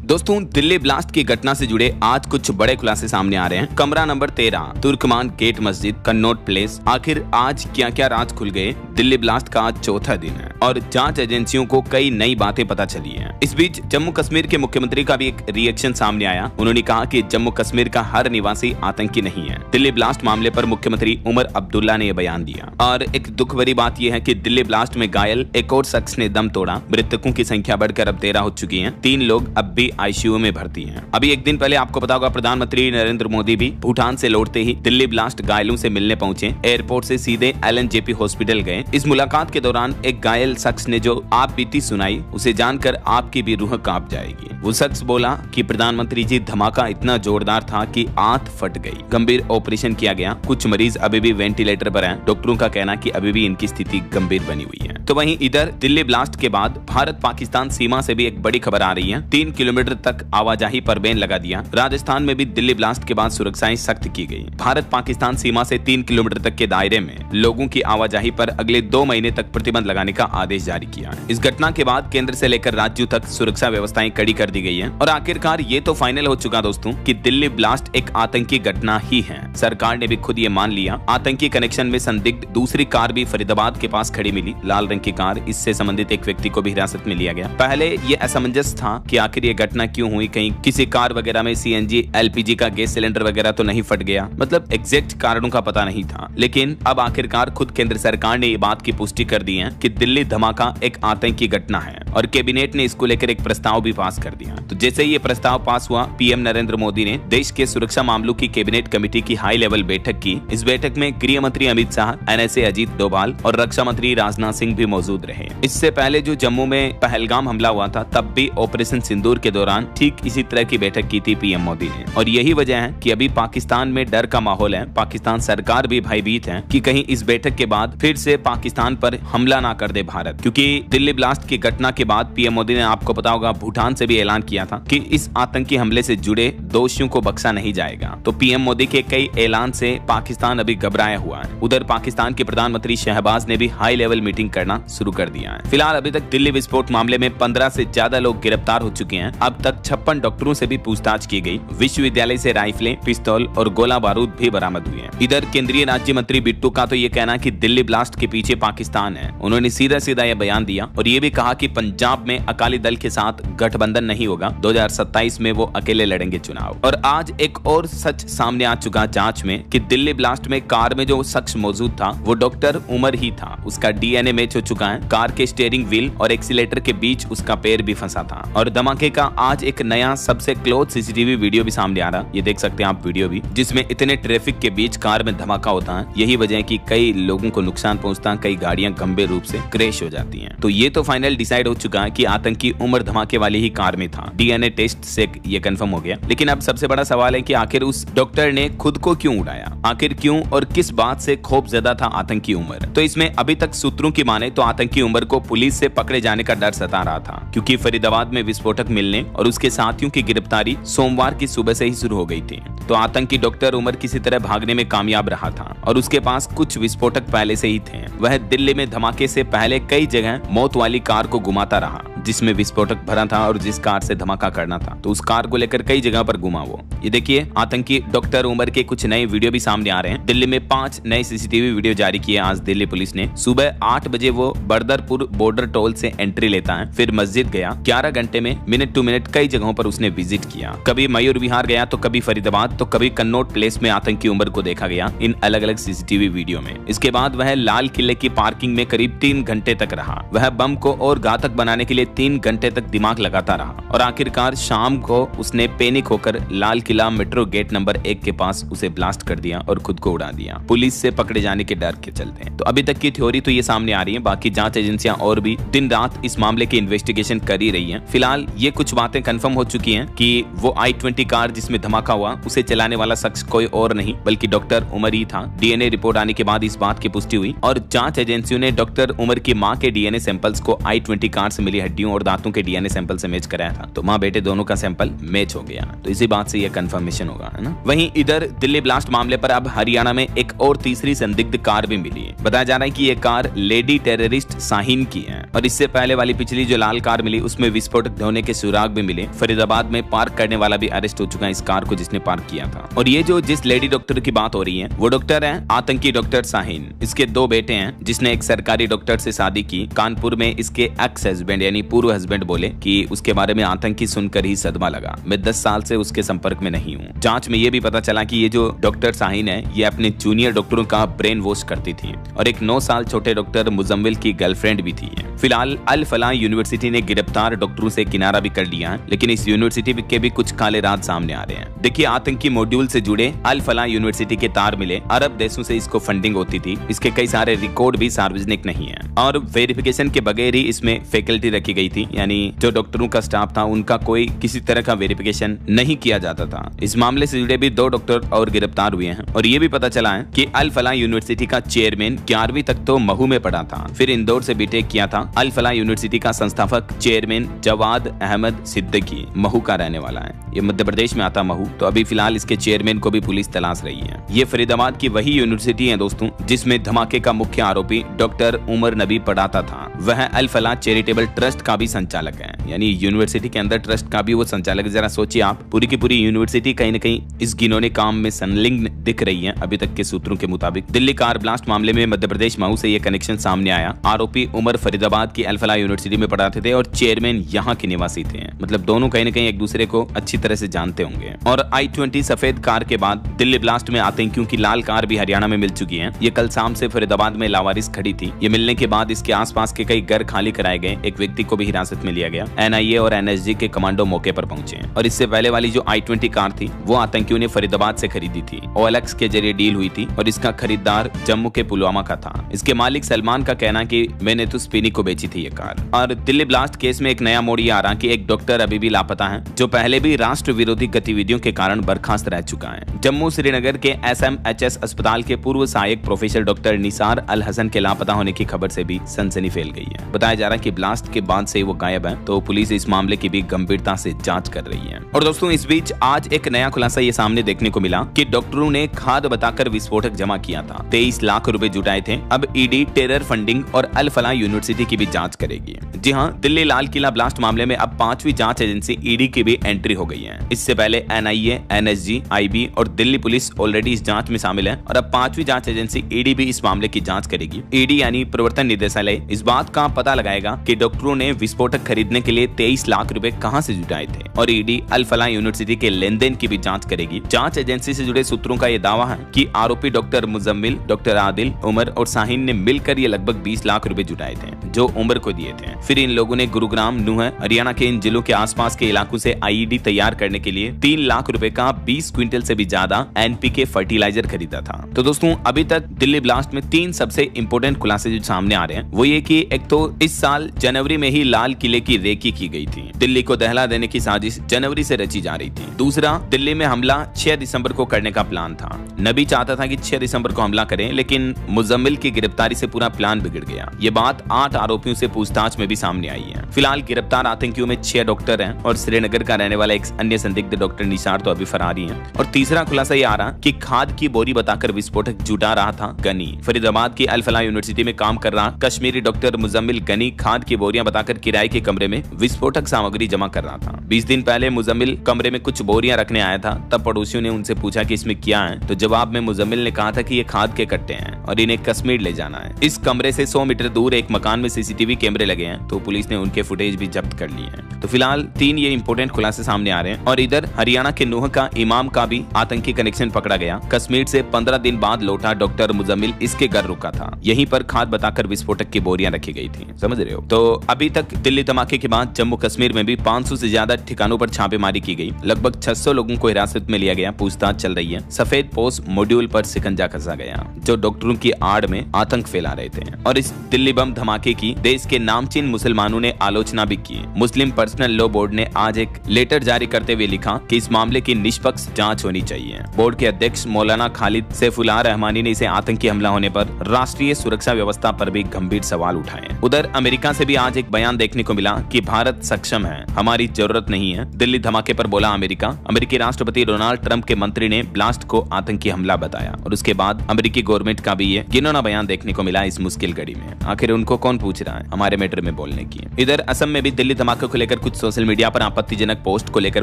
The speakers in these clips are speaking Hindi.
दोस्तों, दिल्ली ब्लास्ट की घटना से जुड़े आज कुछ बड़े खुलासे सामने आ रहे हैं। कमरा नंबर 13, तुर्कमान गेट मस्जिद, कन्नॉट प्लेस। आखिर आज क्या क्या राज खुल गए। दिल्ली ब्लास्ट का आज चौथा दिन है और जांच एजेंसियों को कई नई बातें पता चली हैं। इस बीच जम्मू कश्मीर के मुख्यमंत्री का भी एक रिएक्शन सामने आया। उन्होंने कहा कि जम्मू कश्मीर का हर निवासी आतंकी नहीं है। दिल्ली ब्लास्ट मामले पर मुख्यमंत्री उमर अब्दुल्ला ने यह बयान दिया। और एक दुख भरी बात यह है कि दिल्ली ब्लास्ट में घायल एक और शख्स ने दम तोड़ा। मृतकों की संख्या बढ़कर अब 13 हो चुकी है। 3 लोग अब भी आईसीयू में भर्ती हैं। अभी एक दिन पहले आपको पता होगा, प्रधानमंत्री नरेंद्र मोदी भी भूटान से लौटते ही दिल्ली ब्लास्ट घायलों से मिलने पहुंचे। एयरपोर्ट से सीधे LNJP हॉस्पिटल गए। इस मुलाकात के दौरान एक घायल शख्स ने जो आप बीती सुनाई, उसे जानकर आपकी भी रूह कांप जाएगी। वो शख्स बोला कि प्रधानमंत्री जी, धमाका इतना जोरदार था कि आंत फट गई। गंभीर ऑपरेशन किया गया। कुछ मरीज अभी भी वेंटिलेटर पर हैं। डॉक्टरों का कहना कि अभी भी इनकी स्थिति गंभीर बनी हुई है। तो वहीं इधर दिल्ली ब्लास्ट के बाद भारत पाकिस्तान सीमा से भी एक बड़ी खबर आ रही है। 3 किलोमीटर तक आवाजाही पर बैन लगा दिया। राजस्थान में भी दिल्ली ब्लास्ट के बाद सुरक्षाएं सख्त की गई। भारत पाकिस्तान सीमा से 3 किलोमीटर तक के दायरे में लोगों की आवाजाही पर अगले 2 महीने तक प्रतिबंध लगाने का आदेश जारी किया है। इस घटना के बाद केंद्र से लेकर राज्यों तक सुरक्षा व्यवस्थाएं कड़ी कर दी गई है। और आखिरकार ये तो फाइनल हो चुका दोस्तों कि दिल्ली ब्लास्ट एक आतंकी घटना ही है। सरकार ने भी खुद ये मान लिया। आतंकी कनेक्शन में संदिग्ध दूसरी कार भी फरीदाबाद के पास खड़ी मिली, लाल रंग की कार। इससे संबंधित एक व्यक्ति को भी हिरासत में लिया गया। पहले ये असमंजस था कि आखिर ये घटना क्यों हुई। कहीं किसी कार वगैरह में CNG LPG का गैस सिलेंडर वगैरह तो नहीं फट गया। मतलब एग्जैक्ट कारणों का पता नहीं था। लेकिन अब आखिरकार खुद केंद्र सरकार ने ये बात की पुष्टि कर दी है कि दिल्ली धमाका एक आतंकी घटना है और कैबिनेट ने इसको लेकर एक प्रस्ताव भी पास कर दिया। तो जैसे ही ये प्रस्ताव पास हुआ, PM नरेंद्र मोदी ने देश के सुरक्षा मामलों की कैबिनेट कमेटी की हाई लेवल बैठक की। इस बैठक में गृह मंत्री अमित शाह, NSA अजीत डोभाल और रक्षा मंत्री राजनाथ सिंह भी मौजूद रहे। इससे पहले जो जम्मू में पहलगाम हमला हुआ था, तब भी ऑपरेशन सिंदूर के दौरान ठीक इसी तरह की बैठक की थी PM मोदी ने। और यही वजह है कि अभी पाकिस्तान में डर का माहौल है। पाकिस्तान सरकार भी भयभीत है कि कहीं इस बैठक के बाद फिर से पाकिस्तान पर हमला ना कर दे भारत। क्योंकि दिल्ली ब्लास्ट की घटना के बाद PM मोदी ने, आपको पता होगा, भूटान से भी ऐलान किया था कि इस आतंकी हमले से जुड़े दोषियों को बख्शा नहीं जाएगा। तो PM मोदी के कई ऐलान से पाकिस्तान अभी घबराया हुआ है। उधर पाकिस्तान के प्रधानमंत्री शहबाज ने भी हाई लेवल मीटिंग करना शुरू कर दिया है। फिलहाल अभी तक दिल्ली विस्फोट मामले में 15 से ज्यादा लोग गिरफ्तार हो चुके हैं। अब तक 56 डॉक्टरों से भी पूछताछ की गई। विश्वविद्यालय से राइफलें, पिस्तौल और गोला बारूद भी बरामद हुए हैं। इधर केंद्रीय राज्य मंत्री बिट्टू का तो ये कहना कि दिल्ली ब्लास्ट के पीछे पाकिस्तान है। उन्होंने सीधा सीधा यह बयान दिया और ये भी कहा कि पंजाब में अकाली दल के साथ गठबंधन नहीं होगा। 2027 में वो अकेले लड़ेंगे चुनाव। और आज एक और सच सामने आ चुका जांच में कि दिल्ली ब्लास्ट में कार में जो शख्स मौजूद था वो डॉक्टर उमर ही था। उसका DNA मैच हो चुका है। कार के स्टीयरिंग व्हील और एक्सीलेटर के बीच उसका पैर भी फंसा था। और धमाके का आज एक नया सबसे क्लोज CCTV वीडियो भी सामने आ रहा। ये देख सकते हैं आप वीडियो भी, जिसमें इतने ट्रैफिक के बीच कार में धमाका होता है। यही वजह है कि कई लोगों को नुकसान पहुंचता है, कई गाड़ियां गंभीर रूप से क्रैश हो जाती हैं। तो ये तो फाइनल डिसाइड हो चुका है कि आतंकी उमर धमाके वाली ही कार में था। DNA टेस्ट से ये कंफर्म हो गया। लेकिन अब सबसे बड़ा सवाल है कि आखिर उस डॉक्टर ने खुद को क्यों उड़ाया। आखिर क्यों और किस बात से खौफ ज्यादा था आतंकी उमर। तो इसमें अभी तक सूत्रों की माने तो आतंकी उमर को पुलिस से पकड़े जाने का डर सता रहा था। क्योंकि फरीदाबाद में विस्फोटक मिलने और उसके साथियों की गिरफ्तारी सोमवार की सुबह से ही शुरू हो गई थी। तो आतंकी डॉक्टर उमर किसी तरह भागने में कामयाब रहा था और उसके पास कुछ विस्फोटक पहले से ही थे। वह दिल्ली में धमाके से पहले कई जगह मौत वाली कार को घुमाता रहा जिसमें विस्फोटक भरा था और जिस कार से धमाका करना था, तो उस कार को लेकर कई जगह पर घुमा वो। ये देखिए, आतंकी डॉक्टर उमर के कुछ नए वीडियो भी सामने आ रहे हैं। दिल्ली में 5 नए CCTV वीडियो जारी किए आज दिल्ली पुलिस ने। सुबह 8 बजे वो बर्दरपुर बॉर्डर टोल से एंट्री लेता है, फिर मस्जिद गया। 11 घंटे में मिनट टू मिनट कई जगहों पर उसने विजिट किया। कभी मयूर विहार गया, तो कभी फरीदाबाद, तो कभी कन्नॉट प्लेस में आतंकी उमर को देखा गया इन अलग अलग CCTV वीडियो में। इसके बाद वह लाल किले की पार्किंग में करीब 3 घंटे तक रहा। वह बम को और घातक बनाने के लिए 3 घंटे तक दिमाग लगाता रहा और आखिरकार शाम को उसने पैनिक होकर Lal Qila metro gate number 1 के पास उसे ब्लास्ट कर दिया और खुद को उड़ा दिया, पुलिस से पकड़े जाने के डर के चलते। तो अभी तक की थ्योरी तो ये सामने आ रही है। बाकी जांच एजेंसियां और भी दिन रात इस मामले की इन्वेस्टिगेशन कर ही रही हैं। फिलहाल ये कुछ बातें कंफर्म हो चुकी हैं कि वो I-20 कार जिसमें धमाका हुआ, उसे चलाने वाला शख्स कोई और नहीं बल्कि डॉक्टर उमर ही था। DNA रिपोर्ट आने के बाद इस बात की पुष्टि हुई और जांच एजेंसियों ने डॉक्टर उमर की मां के DNA सैंपल्स को I-20 कार से मिली हड्डियों और दांतों के DNA सैंपल से मैच कराया था। तो मां बेटे दोनों का सैंपल मैच हो गया। तो इसी बात से यह कंफर्मेशन होगा, है ना। वहीं इधर दिल्ली ब्लास्ट मामले पर अब हरियाणा में एक और तीसरी संदिग्ध कार भी मिली है। बताया जा रहा है कि यह कार लेडी टेररिस्ट शाहीन की है। और इससे पहले वाली पिछली जो लाल कार मिली उसमें विस्फोटक होने के सुराग भी मिले। फरीदाबाद में पार्क करने वाला भी अरेस्ट हो चुका है इस कार को जिसने पार्क किया था। और ये जो जिस लेडी डॉक्टर की बात हो रही है वो डॉक्टर है आतंकी डॉक्टर शाहीन। इसके 2 बेटे हैं जिसने एक सरकारी डॉक्टर से शादी की। कानपुर में इसके एक्स हस्बैंड यानी पूर्व हस्बैंड बोले कि उसके बारे में आतंकी सुनकर ही सदमा लगा, मैं 10 साल से उसके संपर्क में नहीं हूँ। जांच में ये भी पता चला कि ये जो डॉक्टर शाहीन है ये अपने जूनियर डॉक्टरों का ब्रेन वॉश करती थी और एक 9 साल छोटे डॉक्टर मुजम्मिल की गर्लफ्रेंड भी थी। फिलहाल अल फलाह यूनिवर्सिटी ने गिरफ्तार डॉक्टरों से किनारा भी कर लिया है, लेकिन इस यूनिवर्सिटी के भी कुछ काले राज सामने आ रहे हैं। देखिए, आतंकी मॉड्यूल से जुड़े अल फलाह यूनिवर्सिटी के तार मिले, अरब देशों से इसको फंडिंग होती थी, इसके कई सारे रिकॉर्ड भी सार्वजनिक नहीं है और वेरिफिकेशन के बगैर ही इसमें फैकल्टी रखी गई थी, यानी जो डॉक्टरों का स्टाफ था उनका कोई किसी तरह का वेरिफिकेशन नहीं किया जाता था। इस मामले से जुड़े भी 2 डॉक्टर और गिरफ्तार हुए हैं और ये भी पता चला है कि अल फलाह यूनिवर्सिटी का चेयरमैन 11वीं तक तो महू में पढ़ा था, फिर इंदौर से बीटेक किया था। अल फलाह यूनिवर्सिटी का संस्थापक चेयरमैन जवाद अहमद सिद्दीकी महू का रहने वाला है। ये मध्य प्रदेश में आता महू, तो अभी फिलहाल इसके चेयरमैन को भी पुलिस तलाश रही है। ये फरीदाबाद की वही यूनिवर्सिटी है दोस्तों जिसमें धमाके का मुख्य आरोपी डॉक्टर उमर नबी पढ़ाता था। वह अल फलाह चैरिटेबल ट्रस्ट का भी संचालक है, यानी यूनिवर्सिटी के अंदर ट्रस्ट का भी वो संचालक। जरा सोचिए आप, पूरी की पूरी यूनिवर्सिटी कहीं न कहीं इस घिनौने काम में संलिग्न दिख रही है अभी तक के सूत्रों के मुताबिक। दिल्ली कार ब्लास्ट मामले में मध्य प्रदेश महू से ये कनेक्शन सामने आया। आरोपी उमर फरीदाबाद की अल फलाह यूनिवर्सिटी में पढ़ाते थे और चेयरमैन यहाँ के निवासी थे, मतलब दोनों कहीं न कहीं एक दूसरे को अच्छी तरह से जानते होंगे। और I-20 सफेद कार के बाद दिल्ली ब्लास्ट में आतंकियों की लाल कार भी हरियाणा में मिल चुकी है। ये कल शाम से फरीदाबाद में लावारिस खड़ी थी। ये मिलने के बाद इसके आसपास के कई घर खाली कराए गए, एक व्यक्ति को भी हिरासत में लिया गया। NIA और NSG के कमांडो मौके पर पहुंचे और इससे पहले वाली जो I-20 कार थी वो आतंकियों ने फरीदाबाद से खरीदी थी। OLX के जरिए डील हुई थी और इसका खरीदार जम्मू के पुलवामा का था। इसके मालिक सलमान का कहना कि मैंने तो स्पिनी को बेची थी ये कार। और दिल्ली ब्लास्ट केस में एक नया मोड़ ये आ रहा कि एक डॉक्टर अभी भी लापता है जो पहले भी राष्ट्र विरोधी गतिविधियों के कारण बर्खास्त रह चुका है। जम्मू श्रीनगर के SMHS अस्पताल के पूर्व सहायक प्रोफेसर डॉक्टर निसार अल हसन के लापता होने की खबर से भी सनसनी फैल गई है। बताया जा रहा है कि ब्लास्ट के बाद से वो गायब है, तो पुलिस इस मामले की भी गंभीरता से जांच कर रही है। और दोस्तों, इस बीच आज एक नया खुलासा ये सामने देखने को मिला कि डॉक्टरों ने खाद बताकर विस्फोटक जमा किया था। 23 लाख रुपए जुटाए थे। अब ईडी टेरर फंडिंग और अल फलाह यूनिवर्सिटी की भी जांच करेगी। जी हाँ, दिल्ली लाल किला ब्लास्ट मामले में अब 5वीं जांच एजेंसी ईडी की भी एंट्री हो गई है। इससे पहले NIA, NSG, IB और दिल्ली पुलिस ऑलरेडी इस जांच में शामिल है और अब 5वीं जांच एजेंसी ईडी भी इस मामले की जांच करेगी। ईडी यानी प्रवर्तन निदेशालय इस बात का पता लगाएगा कि डॉक्टरों ने विस्फोटक खरीदने के लिए 23 लाख रुपए कहां से जुटाए थे और ईडी अल फलाह यूनिवर्सिटी के लेन देन की भी जांच करेगी। जांच एजेंसी से जुड़े सूत्रों का यह दावा है कि आरोपी डॉक्टर मुजम्मिल, डॉक्टर आदिल, उमर और शाहीन ने मिलकर ये लगभग 20 लाख रुपए जुटाए थे जो उमर को दिए थे। फिर इन लोगों ने गुरुग्राम, नूह, हरियाणा के इन जिलों के आसपास के इलाकों से IED तैयार करने के लिए 3 लाख रुपए का 20 क्विंटल से भी ज्यादा NPK फर्टिलाइजर खरीदा था। तो दोस्तों, अभी तक दिल्ली ब्लास्ट में 3 सबसे इंपोर्टेंट खुलासे जो सामने आ रहे हैं वो ये कि एक तो इस साल जनवरी में ही लाल किले की रेकी की गई थी। दिल्ली को दहला देने की साजिश जनवरी से रची जा रही थी। दूसरा, दिल्ली में हमला 6 दिसंबर को करने का प्लान था। नबी चाहता था कि 6 दिसंबर को हमला करें, लेकिन मुजम्मिल की गिरफ्तारी से पूरा प्लान बिगड़ गया। ये बात 8 आरोपियों से पूछताछ में भी सामने आई है। फिलहाल गिरफ्तार आतंकियों में 6 डॉक्टर हैं और श्रीनगर का रहने वाला एक अन्य संदिग्ध डॉक्टर निसार तो अभी फरार ही है। और तीसरा खुलासा ये आ रहा कि खाद की बोरी बताकर विस्फोटक जुटा रहा था गनी। फरीदाबाद की अल फलाह यूनिवर्सिटी में काम कर रहा कश्मीरी डॉक्टर मुजम्मिल गनी खाद की बोरियां बताकर किराए के कमरे में विस्फोटक सामग्री जमा कर रहा था। 20 दिन पहले मुजम्मिल कमरे में कुछ बोरियां रखने आया था। तब पड़ोसियों ने उनसे पूछा कि इसमें क्या है, तो जवाब में मुजम्मिल ने कहा था कि ये खाद के कट्टे हैं और इन्हें कश्मीर ले जाना है। इस कमरे से 100 मीटर दूर एक मकान में CCTV कैमरे लगे हैं, तो पुलिस ने उनके फुटेज भी जब्त कर लिए हैं। तो फिलहाल 3 ये इंपोर्टेंट खुलासे सामने आ रहे हैं। और इधर हरियाणा के नूह का इमाम का भी आतंकी कनेक्शन पकड़ा गया। कश्मीर से 15 दिन बाद लौटा डॉक्टर मुजम्मिल इसके घर रुका था। यहीं पर खाद बताकर विस्फोटक की बोरियां रखी गई थी। समझ रहे हो? तो अभी तक दिल्ली धमाके के बाद जम्मू कश्मीर में भी 500 से ज्यादा ठिकानों पर छापेमारी की गई। लगभग 600 लोगों को हिरासत में लिया गया। पूछताछ चल रही है। सफेद पोस्ट मॉड्यूल पर शिकंजा कसा गया जो डॉक्टरों की आड़ में आतंक फैला रहे थे। और इस दिल्ली बम धमाके की देश के नामचीन मुसलमानों ने आलोचना भी की। मुस्लिम पर्सनल लॉ बोर्ड ने आज एक लेटर जारी करते हुए लिखा कि इस मामले की निष्पक्ष जांच होनी चाहिए। बोर्ड के अध्यक्ष मौलाना खालिद सैफुल्लाह रहमानी ने इसे आतंकी हमला होने पर राष्ट्रीय सुरक्षा व्यवस्था पर भी गंभीर सवाल उठाए। उधर अमेरिका से भी आज एक बयान देखने को मिला कि भारत सक्षम है, हमारी जरूरत नहीं है। दिल्ली धमाके पर बोला अमेरिका। अमेरिकी राष्ट्रपति डोनाल्ड ट्रंप के मंत्री ने ब्लास्ट को आतंकी हमला बताया और उसके बाद अमेरिकी गवर्नमेंट का भी ये घिनौना बयान देखने को मिला इस मुश्किल घड़ी कड़ी में। आखिर उनको कौन पूछ रहा है हमारे मैटर में बोलने की। इधर असम में भी दिल्ली धमाके को लेकर कुछ सोशल मीडिया पर आपत्तिजनक पोस्ट को लेकर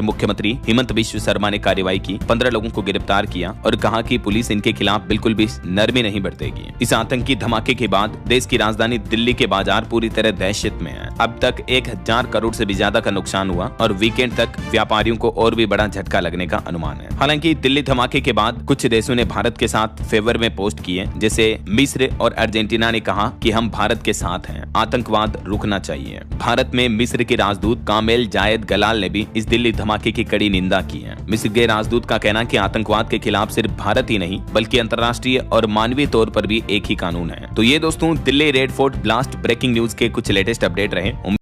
मुख्यमंत्री हिमंत बिश्व शर्मा ने कार्रवाई की, 15 लोगों को गिरफ्तार किया और कहा कि पुलिस इनके खिलाफ बिल्कुल भी नरमी नहीं बरतेगी। इस आतंकी धमाके के बाद देश की राजधानी दिल्ली के बाजार पूरी तरह दहशत में है। अब तक 1000 करोड़ से भी ज्यादा का नुकसान हुआ और वीकेंड तक व्यापारियों को और भी बड़ा झटका लगने का अनुमान है। हालांकि दिल्ली धमाके के बाद कुछ देशों ने भारत के साथ फेवर में पोस्ट किए, जैसे मिस्र और अर्जेंटीना ने कहा कि हम भारत के साथ हैं, आतंकवाद रुकना चाहिए। भारत में मिस्र के राजदूत कामेल जायद गलाल ने भी इस दिल्ली धमाके की कड़ी निंदा की है। मिस्र के राजदूत का कहना कि आतंकवाद के खिलाफ सिर्फ भारत ही नहीं बल्कि अंतर्राष्ट्रीय और मानवीय तौर पर भी एक ही कानून है। तो ये दोस्तों Delhi Red Fort blast breaking news के कुछ लेटेस्ट अपडेट रहे।